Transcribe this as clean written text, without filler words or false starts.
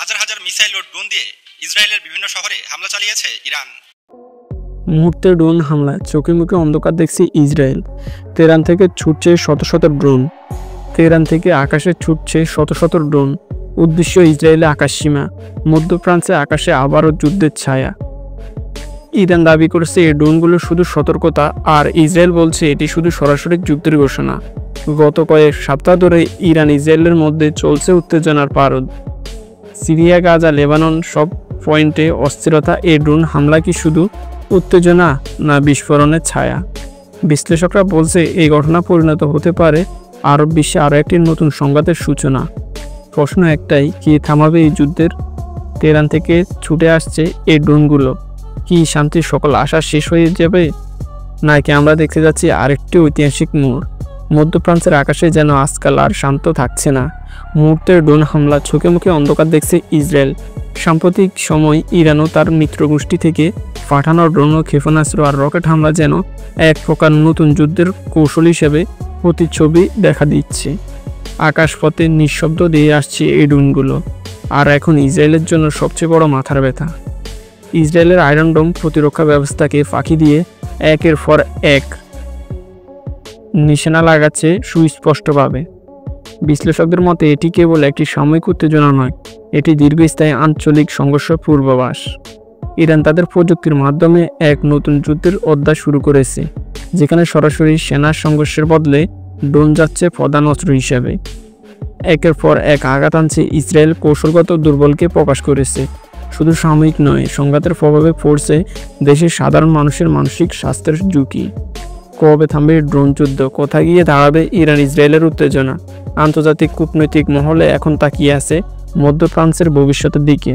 হাজার হাজার মিসাইল ও ড্রোন দিয়ে ইসরায়েলের বিভিন্ন শহরে হামলা চালিয়েছে ইরান। মুহূর্তে ড্রোন হামলায় চোখে মুখে অন্ধকার দেখছে ইসরায়েল। তেহরান থেকে ছুটছে শত শত ড্রোন। তেহরান থেকে আকাশে ছুটছে শত শত ড্রোন। উদ্দেশ্য ইসরায়েলের আকাশসীমা। মধ্যপ্রাচ্যে আকাশে আবারও যুদ্ধের ছায়া। ইরান দাবি করেছে এই ড্রোনগুলো শুধু সতর্কতা, আর ইসরায়েল বলছে এটি শুধু সরাসরি যুদ্ধের ঘোষণা। গত কয়েক সপ্তাহ ধরে ইরান ইসরায়েলের মধ্যে চলছে উত্তেজনার পারদ। সিরিয়া, গাজা, লেবানন সব পয়েন্টে অস্থিরতা। এই ড্রোন হামলা কি শুধু উত্তেজনা না বিস্ফোরণের ছায়া? বিশ্লেষকরা বলছে এই ঘটনা পরিণত হতে পারে আরব বিশ্বে আরও একটি নতুন সংঘাতের সূচনা। প্রশ্ন একটাই, কে থামাবে এই যুদ্ধের? তেহরান থেকে ছুটে আসছে এই ড্রোনগুলো কি শান্তির সকল আশা শেষ হয়ে যাবে, নাকি আমরা দেখতে যাচ্ছি আরেকটি ঐতিহাসিক মোড়? মধ্যপ্রাচ্যের আকাশে যেন আজকাল আর শান্ত থাকছে না। মুহূর্তের ড্রোন হামলা, চোখে মুখে অন্ধকার দেখছে ইসরায়েল। সাম্প্রতিক সময় ইরানও তার মিত্রগোষ্ঠী থেকে পাঠানো ড্রোন ও ক্ষেপণাস্ত্র আর রকেট হামলা যেন এক প্রকার নতুন যুদ্ধের কৌশল হিসেবে প্রতিচ্ছবি দেখা দিচ্ছে। আকাশপথে নিঃশব্দ দিয়ে আসছে এই ড্রোনগুলো, আর এখন ইসরায়েলের জন্য সবচেয়ে বড় মাথার ব্যথা। ইসরায়েলের আয়রন ডোম প্রতিরক্ষা ব্যবস্থাকে ফাঁকি দিয়ে একের পর এক নিশানা লাগাচ্ছে সুস্পষ্টভাবে। বিশ্লেষকদের মতে এটি কেবল একটি সাময়িক উত্তেজনা নয়, এটি দীর্ঘস্থায়ী আঞ্চলিক সংঘর্ষের পূর্বাভাস। ইরান তাদের প্রযুক্তির মাধ্যমে এক নতুন যুদ্ধের অধ্যায় শুরু করেছে, যেখানে সরাসরি সেনা সংঘর্ষের বদলে ড্রোন যাচ্ছে প্রধান অস্ত্র হিসেবে। একের পর এক আঘাত আনছে ইসরায়েল কৌশলগত দুর্বলকে প্রকাশ করেছে। শুধু সাময়িক নয়, সংঘাতের প্রভাবে পড়ছে দেশের সাধারণ মানুষের মানসিক স্বাস্থ্যের ঝুঁকি। কবে থামবে ড্রোন যুদ্ধ? কোথায় গিয়ে দাঁড়াবে ইরান ইসরায়েলের উত্তেজনা? আন্তর্জাতিক কূটনৈতিক মহলে এখন তাকিয়ে আছে মধ্যপ্রাচ্যের ভবিষ্যতের দিকে।